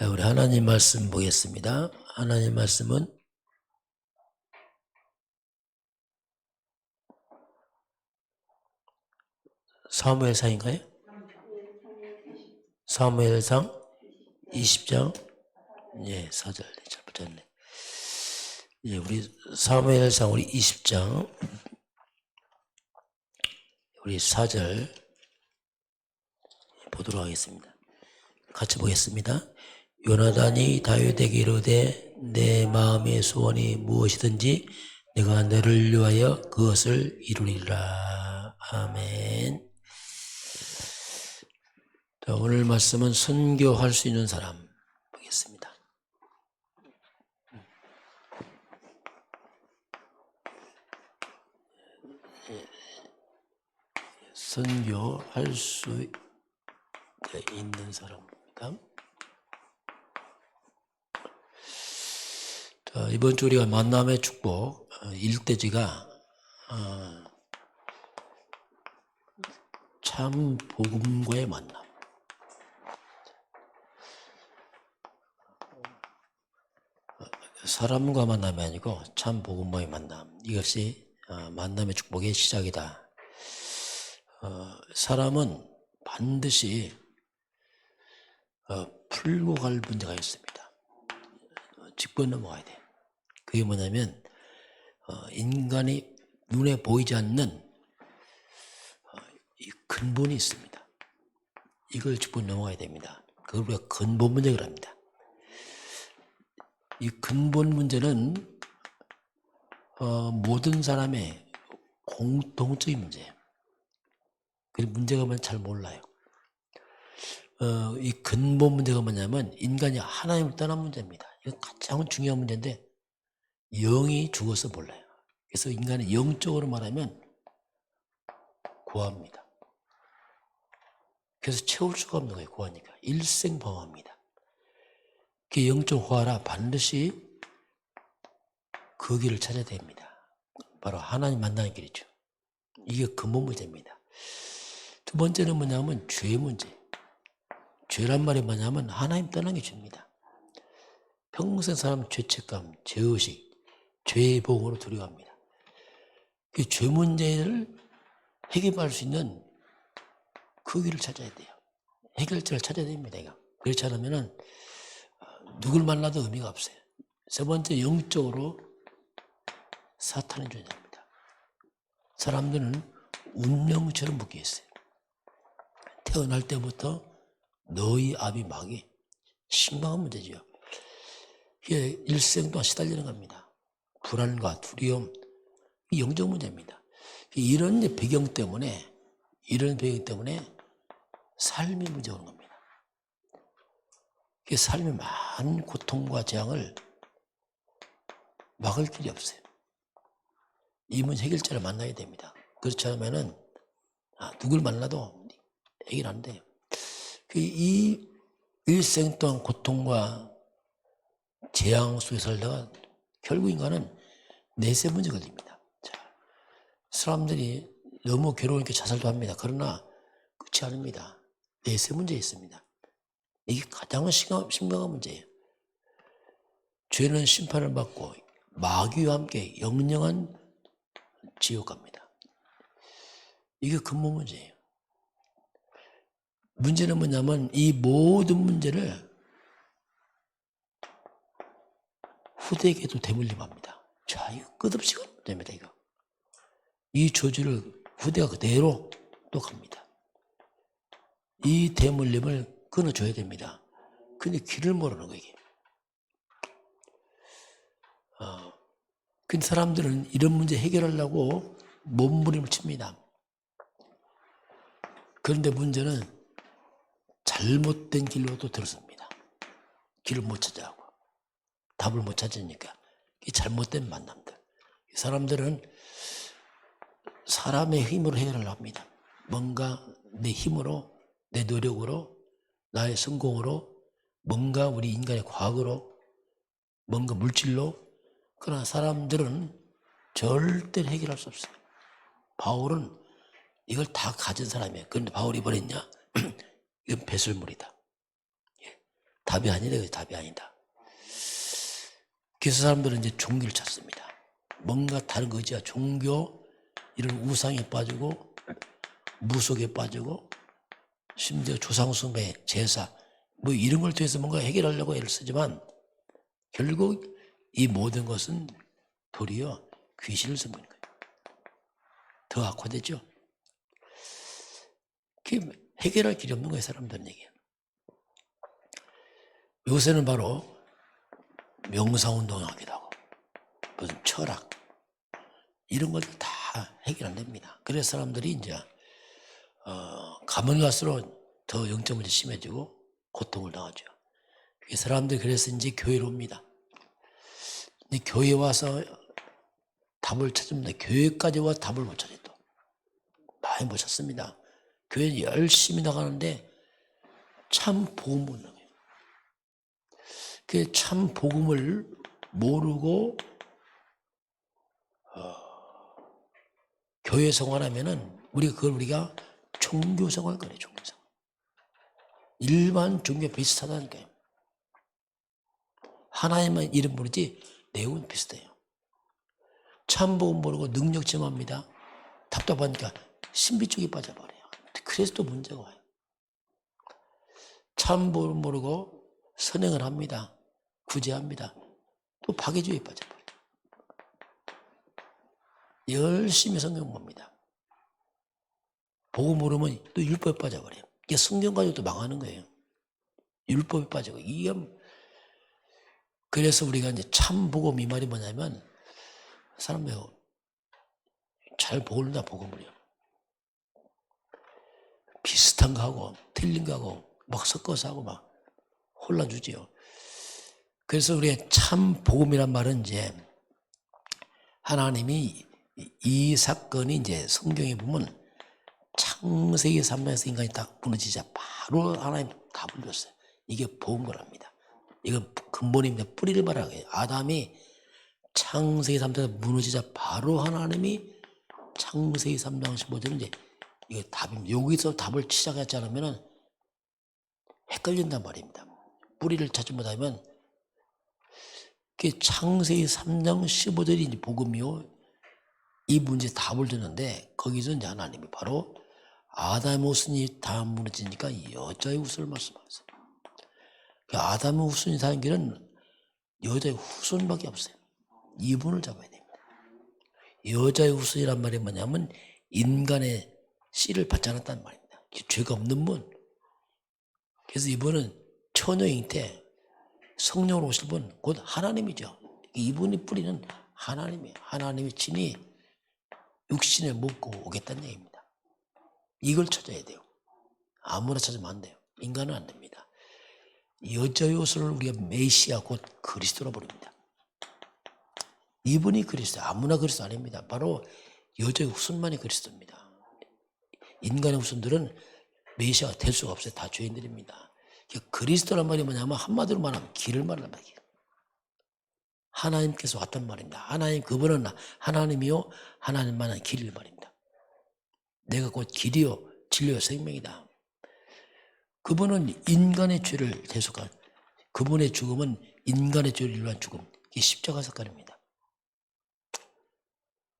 우리 하나님 말씀 보겠습니다. 하나님 말씀은 사무엘상인가요? 사무엘상 20장 4절 잘 붙였네. 우리 사무엘상 우리 20장 우리 4절 보도록 하겠습니다. 같이 보겠습니다. 요나단이 다윗에게 이르되 내 마음의 소원이 무엇이든지 내가 너를 위하여 그것을 이루리라. 아멘. 자, 오늘 말씀은 선교할 수 있는 사람 보겠습니다. 선교할 수 있는 사람입니다. 자, 이번 주 우리가 만남의 축복 일대지가 참 복음과의 만남. 사람과 만남이 아니고 참 복음과의 만남. 이것이 만남의 축복의 시작이다. 사람은 반드시 풀고 갈 문제가 있습니다. 짚고 넘어가야 돼. 그게 뭐냐면 인간이 눈에 보이지 않는 이 근본이 있습니다. 이걸 짚고 넘어가야 됩니다. 그걸 우리가 근본 문제라고 합니다. 이 근본 문제는 모든 사람의 공통적인 문제예요. 그 문제가 뭐냐면 잘 몰라요. 이 근본 문제가 뭐냐면 인간이 하나님을 떠난 문제입니다. 이거 가장 중요한 문제인데 영이 죽어서 몰라요. 그래서 인간이 영적으로 말하면 고아입니다. 그래서 채울 수가 없는 거예요. 고아니까. 일생방화입니다. 그 영적 고아라 반드시 그 길을 찾아야 됩니다. 바로 하나님 만나는 길이죠. 이게 근본 문제입니다. 두 번째는 뭐냐면 죄의 문제. 죄란 말이 뭐냐면 하나님 떠난 게 죄입니다. 평생 사람 죄책감, 죄의식, 죄의 보응으로 두려워합니다. 그 죄 문제를 해결할 수 있는 그 길을 찾아야 돼요. 해결책을 찾아야 됩니다. 이거. 그렇지 않으면 누굴 만나도 의미가 없어요. 세 번째, 영적으로 사탄의 존재입니다. 사람들은 운명처럼 묶여 있어요. 태어날 때부터 너희 아비 마귀, 심각한 문제죠. 이게 일생 동안 시달리는 겁니다. 불안과 두려움, 이 영적 문제입니다. 이런 배경 때문에 삶이 문제가 오는 겁니다. 삶의 많은 고통과 재앙을 막을 길이 없어요. 이 문제 해결자를 만나야 됩니다. 그렇지 않으면은 누굴 만나도 해결 안 돼요. 이 일생 동안 고통과 재앙 속에 살다가 결국 인간은 내세 문제 걸립니다. 자, 사람들이 너무 괴로우니까 자살도 합니다. 그러나 그렇지 않습니다. 내세 문제 있습니다. 이게 가장 심각한 문제예요. 죄는 심판을 받고 마귀와 함께 영영한 지옥 갑니다. 이게 근본 문제예요. 문제는 뭐냐면 이 모든 문제를 후대에게도 대물림합니다. 자, 이거 끝없이 가는 문제입니다. 이거. 이 저주를 후대가 그대로 또 갑니다. 이 대물림을 끊어줘야 됩니다. 근데 길을 모르는 거예요. 근데 사람들은 이런 문제 해결하려고 몸부림을 칩니다. 그런데 문제는 잘못된 길로도 들어섭니다. 길을 못 찾아가고 답을 못 찾으니까 이 잘못된 만남들. 이 사람들은 사람의 힘으로 해결을 합니다. 뭔가 내 힘으로, 내 노력으로, 나의 성공으로, 뭔가 우리 인간의 과거로, 뭔가 물질로. 그러나 사람들은 절대 해결할 수 없어요. 바울은 이걸 다 가진 사람이에요. 그런데 바울이 버렸냐? 이건 배설물이다. 답이 아니다. 답이 아니다. 그래서 사람들은 이제 종교를 찾습니다. 뭔가 다른 거 의지야. 종교, 이런 우상에 빠지고 무속에 빠지고 심지어 조상숭배, 제사 뭐 이런 걸 통해서 뭔가 해결하려고 애를 쓰지만 결국 이 모든 것은 도리어 귀신을 섬기는 거예요. 더 악화되죠. 그게 해결할 길이 없는 거예요. 사람들은 얘기해요. 요새는 바로 명상운동을 하기도 하고 무슨 철학 이런 것들 다 해결 안 됩니다. 그래서 사람들이 이제 가면 갈수록 더 영적 문제 심해지고 고통을 당하죠. 사람들이 그래서 이제 교회로 옵니다. 근데 교회 와서 답을 찾습니다. 교회까지 와 답을 못 찾아요. 또 많이 못 찾습니다. 교회 열심히 나가는데 참 복음 못 나가요. 그 참 복음을 모르고 교회 생활하면은 우리가 종교 생활 거래. 종교 생활. 일반 종교 비슷하다니까요. 하나님만 이름 부르지 내용은 비슷해요. 참 복음 모르고 능력 침합니다. 답답하니까 신비 쪽에 빠져버려요. 그래서 또 문제가 와요. 참 복음 모르고 선행을 합니다. 구제합니다. 또 박애주의에 빠져버려요. 열심히 성경 봅니다. 복음 모르면 또 율법에 빠져버려요. 이게 성경 가지고 또 망하는 거예요. 율법에 빠지고. 이게 그래서 우리가 이제 참 복음 이 말이 뭐냐면 사람들 잘 모른다 복음을요. 비슷한 거 하고 틀린 거 하고 막 섞어서 하고 막 혼란 주지요. 그래서 우리가 참 복음이란 말은 이제 하나님이 이 사건이 이제 성경에 보면 창세기 3장에서 인간이 딱 무너지자 바로 하나님 답을 줬어요. 이게 복음 거랍니다. 이건 근본입니다. 뿌리를 말하는 거예요. 아담이 창세기 3장에서 무너지자 바로 하나님이 창세기 3장 15절은 이제 이게 답입니다. 여기서 답을 시작하지 않으면 헷갈린단 말입니다. 뿌리를 찾지 못하면 창세기 3장 15절이 이제 복음이요. 이 문제에 답을 주는데 거기서 이제 하나님이 바로 아담의 후손이 다 무너지니까 여자의 후손을 말씀하세요. 아담의 후손이 사는 길은 여자의 후손밖에 없어요. 이분을 잡아야 됩니다. 여자의 후손이란 말이 뭐냐면 인간의 씨를 받지 않았다는 말입니다. 죄가 없는 분. 그래서 이분은 처녀인 때 성령으로 오실 분, 곧 하나님이죠. 이분이 뿌리는 하나님이에요. 하나님의 친히 육신을 먹고 오겠다는 얘기입니다. 이걸 찾아야 돼요. 아무나 찾으면 안 돼요. 인간은 안 됩니다. 여자의 옷을 우리가 메시아 곧 그리스도로 부릅니다. 이분이 그리스도, 아무나 그리스도 아닙니다. 바로 여자의 후손만이 그리스도입니다. 인간의 후손들은 메시아가 될 수가 없어요. 다 죄인들입니다. 그리스도란 말이 뭐냐면 한마디로 말하면 길을 말하는 말이에요. 하나님께서 왔단 말입니다. 하나님, 그분은 하나님이요 하나님만한 길을 말입니다. 내가 곧 길이요 진리요 생명이다. 그분은 인간의 죄를 대속한, 그분의 죽음은 인간의 죄를 위한 죽음, 이게 십자가 사건입니다.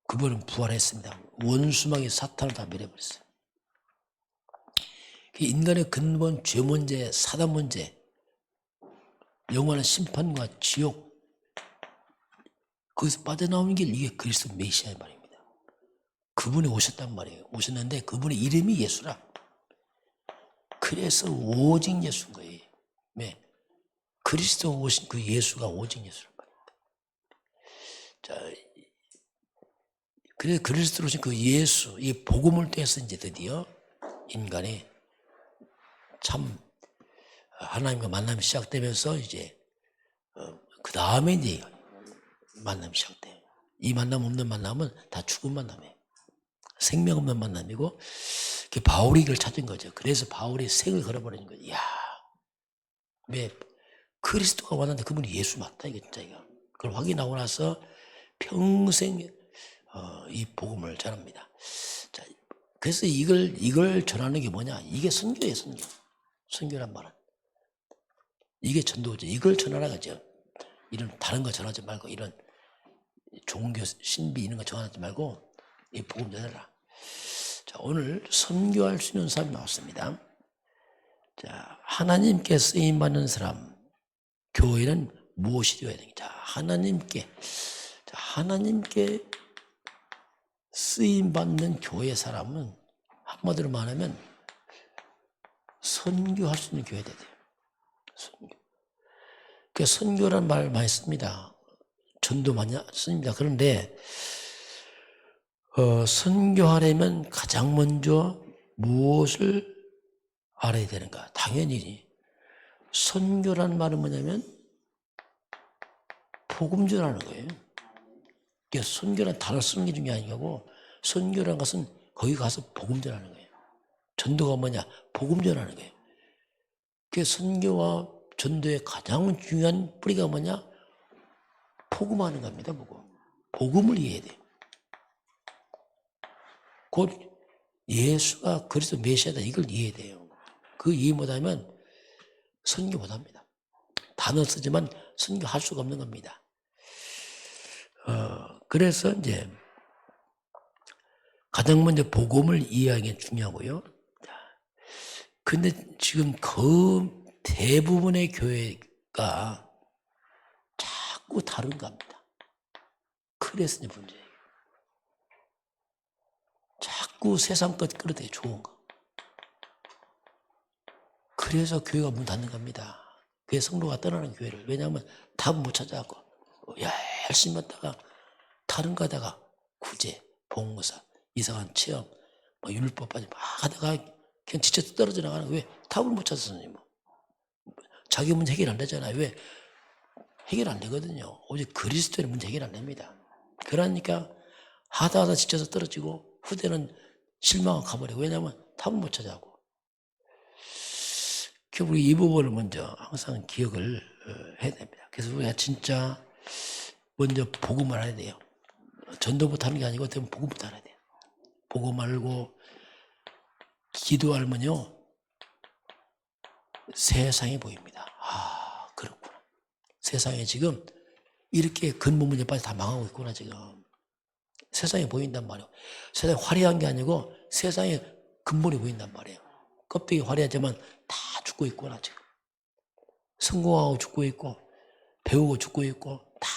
그분은 부활했습니다. 원수막이 사탄을 다 밀어버렸어요. 인간의 근본 죄 문제, 사단 문제, 영원한 심판과 지옥, 거기서 빠져나오는 길, 이게 그리스도 메시아의 말입니다. 그분이 오셨단 말이에요. 오셨는데 그분의 이름이 예수라. 그래서 오직 예수인 거예요. 네. 그리스도 오신 그 예수가 오직 예수란 말입니다. 자, 그래서 그리스도로 오신 그 예수, 이 복음을 통해서 이제 드디어 인간이 참 하나님과 만남이 시작되면서 이제 그 다음에 이제 만남이 시작돼요. 이 만남 없는 만남은 다 죽은 만남이에요. 생명 없는 만남이고 바울이 이걸 찾은 거죠. 그래서 바울이 생을 걸어버리는 거예요. 이야, 왜 그리스도가 왔는데 그분이 예수 맞다 이게 진짜 이거. 그걸 확인하고 나서 평생 이 복음을 전합니다. 자, 그래서 이걸 전하는 게 뭐냐? 이게 선교예요, 선교. 선교란 말은 이게 전도죠. 이걸 전하라고죠. 이런 다른 거 전하지 말고 이런 종교 신비 이런 거 전하지 말고 이 복음 전하라. 자, 오늘 선교할 수 있는 사람이 나왔습니다. 자, 하나님께 쓰임 받는 사람, 교회는 무엇이 되어야 되는가? 하나님께 쓰임 받는 교회 사람은 한마디로 말하면 선교할 수 있는 교회가 돼요. 선교. 그 선교란 말 많이 씁니다. 전도 많이 씁니다. 그런데 선교하려면 가장 먼저 무엇을 알아야 되는가? 당연히 선교란 말은 뭐냐면 복음 전하는 거예요. 그러니까 선교란 단어 쓰는 게 중요한 게 아니고 선교란 것은 거기 가서 복음 전하는 거예요. 전도가 뭐냐? 복음 전하는 거예요. 그 선교와 전도의 가장 중요한 뿌리가 뭐냐? 복음하는 겁니다. 복음을 이해해야 돼요. 곧 예수가 그리스도 메시아다 이걸 이해해야 돼요. 그 이해 못하면 선교 못합니다. 단어 쓰지만 선교할 수가 없는 겁니다. 그래서 이제 가장 먼저 복음을 이해하는 게 중요하고요. 근데 지금 그 대부분의 교회가 자꾸 다른 겁니다. 그래서 이제 문제예요. 자꾸 세상 것 끌어대요. 좋은 거. 그래서 교회가 문 닫는 겁니다. 그게 성도가 떠나는 교회를. 왜냐하면 답은 못 찾아갖고 열심히 하다가 다른 거 하다가 구제, 봉사, 이상한 체험, 율법까지 막 하다가 그냥 지쳐서 떨어져 나가는 거예요. 왜? 답을 못 찾았으니 자기 문제 해결 안 되잖아요. 왜? 해결 안 되거든요. 오직 그리스도의 문제 해결 안 됩니다. 그러니까 하다 지쳐서 떨어지고 후대는 실망하고 가버려요. 왜냐하면 답을 못 찾아하고. 우리 이 부분을 먼저 항상 기억을 해야 됩니다. 그래서 우리가 진짜 먼저 복음을 알아야 돼요. 전도부터 하는 게 아니고 복음부터 알아야 돼요. 복음 알고 기도 알면요 세상이 보입니다. 아 그렇구나. 세상에 지금 이렇게 근본 문제 빠져 다 망하고 있구나 지금. 세상에 보인단 말이에요. 세상이 화려한 게 아니고 세상에 근본이 보인단 말이에요. 껍데기 화려하지만 다 죽고 있구나 지금. 성공하고 죽고 있고 배우고 죽고 있고 다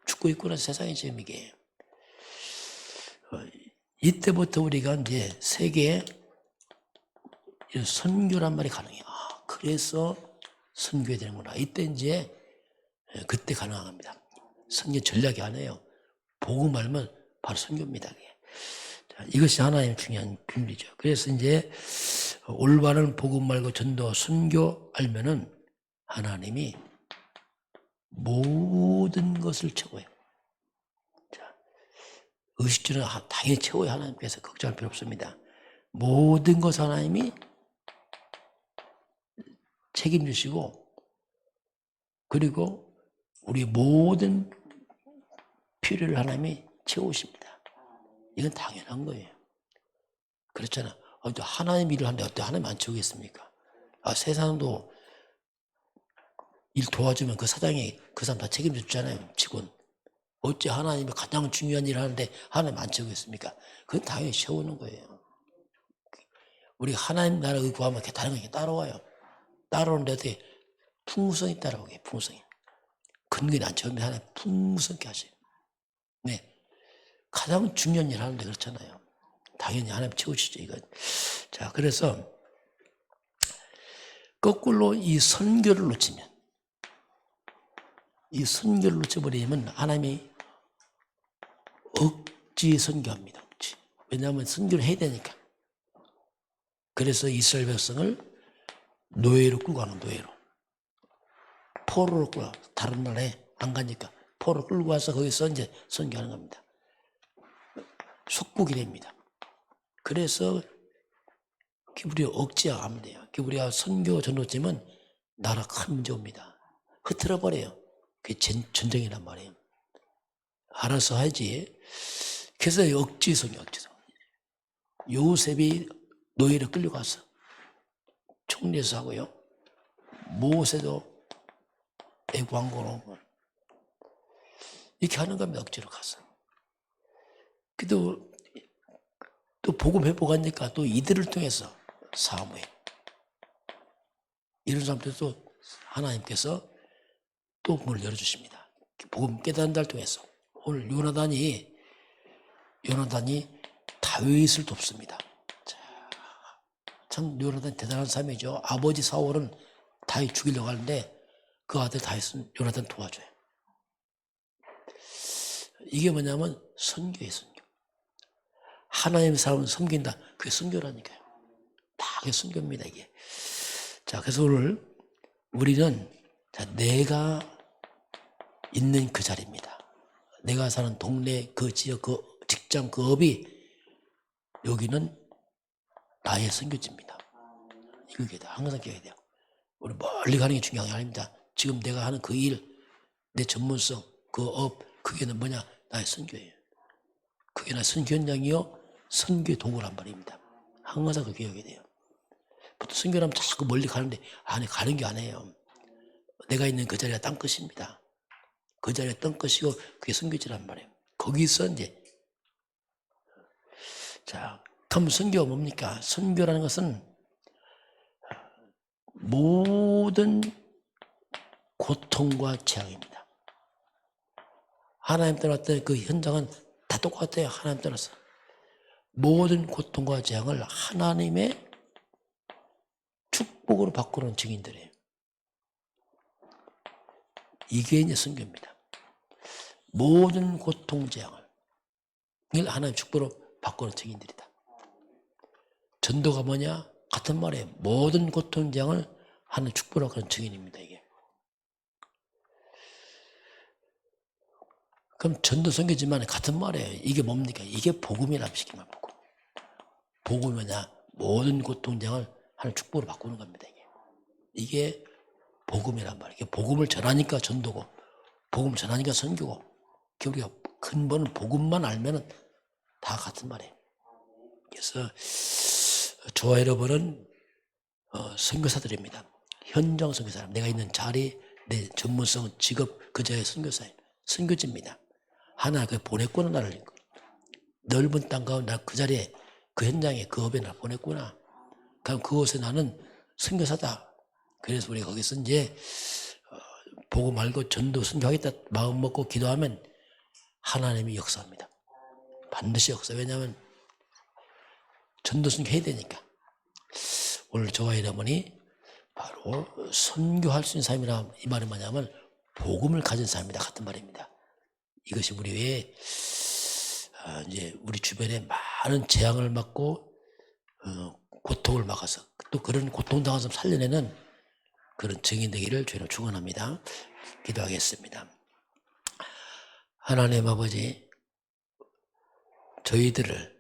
죽고 있구나 세상이 지금 이게. 이때부터 우리가 이제 세계에 선교란 말이 가능해요. 그래서 선교해야 되는구나. 이때 이제 그때 가능합니다. 선교 전략이 아니에요. 복음 알면 바로 선교입니다. 자, 이것이 하나의 중요한 비밀이죠. 그래서 이제 올바른 복음 말고 전도, 선교 알면은 하나님이 모든 것을 채워요. 자, 의식주는 당연히 채워요. 하나님께서 걱정할 필요 없습니다. 모든 것 하나님이 책임지시고 그리고 우리 모든 필요를 하나님이 채우십니다. 이건 당연한 거예요. 그렇잖아. 하나님 일을 하는데 어떻게 하나님 안 채우겠습니까? 세상도 일 도와주면 그 사장이 그 사람 다 책임져 주잖아요. 직원. 어째 하나님이 가장 중요한 일을 하는데 하나님 안 채우겠습니까? 그건 당연히 채우는 거예요. 우리 하나님 나라를 구하면 다른 게 따라와요. 따라오는데 어떻게 풍성이 따라오게 풍성이. 근근히 안 채우면 하나님 풍성하게 하세요. 네. 가장 중요한 일을 하는데 그렇잖아요. 당연히 하나님 채우시죠, 이건. 자, 그래서 거꾸로 이 선교를 놓쳐버리면 하나님이 억지 선교합니다. 억지. 왜냐하면 선교를 해야 되니까. 그래서 이스라엘 백성을 노예로 끌고 가는 노예로. 포로로 끌고 다른 나라에 안 가니까 포로로 끌고 와서 거기서 이제 선교하는 겁니다. 속국이 됩니다. 그래서 우리가 억지하면 안 돼요. 우리가 선교 전도팀은 나라 큰 문제 옵니다. 흐트러 버려요. 그게 전쟁이란 말이에요. 알아서 하지. 그래서 억지 선교. 요셉이 노예로 끌려가서 총리에서 하고요. 모세도 광고로 이렇게 하는 겁니다. 억지로 가서. 그래도 또 복음 회복하니까 또 이들을 통해서 사무엘 이런 사람들도 하나님께서 또 문을 열어주십니다. 복음 깨닫는 자를 통해서. 오늘 요나단이 다윗을 돕습니다. 참 요나단 대단한 사람이죠. 아버지 사울은 다윗 죽이려고 하는데 그 아들 다윗은 요나단 도와줘요. 이게 뭐냐면 선교예요, 선교. 하나님의 사람을 섬긴다. 그게 선교라니까요. 다 그게 선교입니다, 이게. 자, 그래서 오늘 우리는 내가 있는 그 자리입니다. 내가 사는 동네, 그 지역, 그 직장, 그 업이 여기는 나의 선교지입니다. 이거 항상 기억해야 돼요. 우리 멀리 가는 게 중요한 게 아닙니다. 지금 내가 하는 그 일, 내 전문성, 그 업, 그게 뭐냐? 나의 선교예요. 그게 나의 선교 현장이요, 선교의 도구란 말입니다. 항상 그 기억해야 돼요. 보통 선교하면 자꾸 멀리 가는데 안에 가는 게 아니에요. 내가 있는 그 자리가 땅끝입니다. 그 자리가 땅끝이고 그게 선교지란 말이에요. 거기서 이제 자, 그럼 선교가 뭡니까? 선교라는 것은 모든 고통과 재앙입니다. 하나님 떠났던 그 현장은 다 똑같아요. 하나님 떠나서 모든 고통과 재앙을 하나님의 축복으로 바꾸는 증인들이에요. 이게 이제 선교입니다. 모든 고통, 재앙을 하나님 축복으로 바꾸는 증인들이다. 전도가 뭐냐? 같은 말이에요. 모든 고통, 재앙을 하나님 축복으로 바꾸는 증인입니다. 이게. 그럼 전도 선교지만 같은 말이에요. 이게 뭡니까? 이게 복음이란 시기만 복음. 복음이 뭐냐? 모든 고통, 재앙을 하나님 축복으로 바꾸는 겁니다. 이게 복음이란 말이에요. 이게 복음을 전하니까 전도고, 복음을 전하니까 선교고, 우리가 근본은 복음만 알면은 다 같은 말이에요. 그래서 저와 여러분은 선교사들입니다. 현장 선교사. 내가 있는 자리, 내 전문성, 직업, 그저의 선교사예요. 선교지입니다. 하나 그 보냈구나, 나를. 넓은 땅 가운데 그 자리에, 그 현장에, 그 업에 나를 보냈구나. 그럼 그곳에 나는 선교사다. 그래서 우리 거기서 이제 보고 말고 전도 선교하겠다 마음 먹고 기도하면 하나님이 역사합니다. 반드시 역사. 왜냐하면 전도 선교해야 되니까. 오늘 저와 여러분이 바로 선교할 수 있는 사람이라, 이 말은 뭐냐면 복음을 가진 사람이다 같은 말입니다. 이것이 우리 외에 이제 우리 주변에 많은 재앙을 맞고 고통을 막아서 또 그런 고통당한 사람 살려내는 그런 증인 되기를 주로 축원합니다. 기도하겠습니다. 하나님 아버지, 저희들을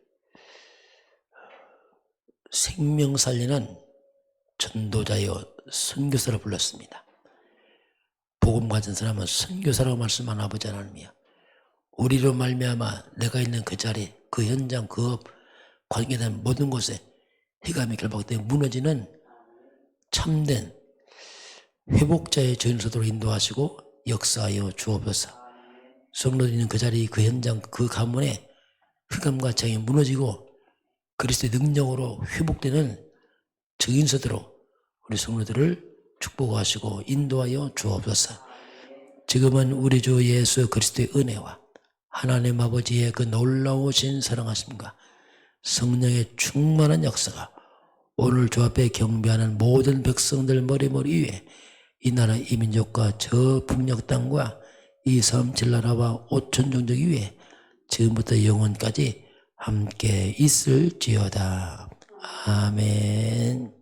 생명 살리는 전도자여 선교사로 불렀습니다. 복음 가진 사람은 선교사라고 말씀한 아버지 하나님이여, 우리로 말미암아 내가 있는 그 자리, 그 현장, 그 업, 관계된 모든 곳에 해감이 결박되어 무너지는 참된 회복자의 전서도로 인도하시고 역사하여 주옵소서. 성도들 있는 그 자리, 그 현장, 그 가문에 흑암과 재앙이 무너지고 그리스도의 능력으로 회복되는 증인서도로 우리 성도들을 축복하시고 인도하여 주옵소서. 지금은 우리 주 예수 그리스도의 은혜와 하나님 아버지의 그 놀라우신 사랑하심과 성령의 충만한 역사가 오늘 주 앞에 경배하는 모든 백성들 머리머리 위에 이 나라 이 민족과 저 북녘 땅과 이 섬 칠나라와 오천 종족 위에 지금부터 영원까지 함께 있을지어다. 아멘.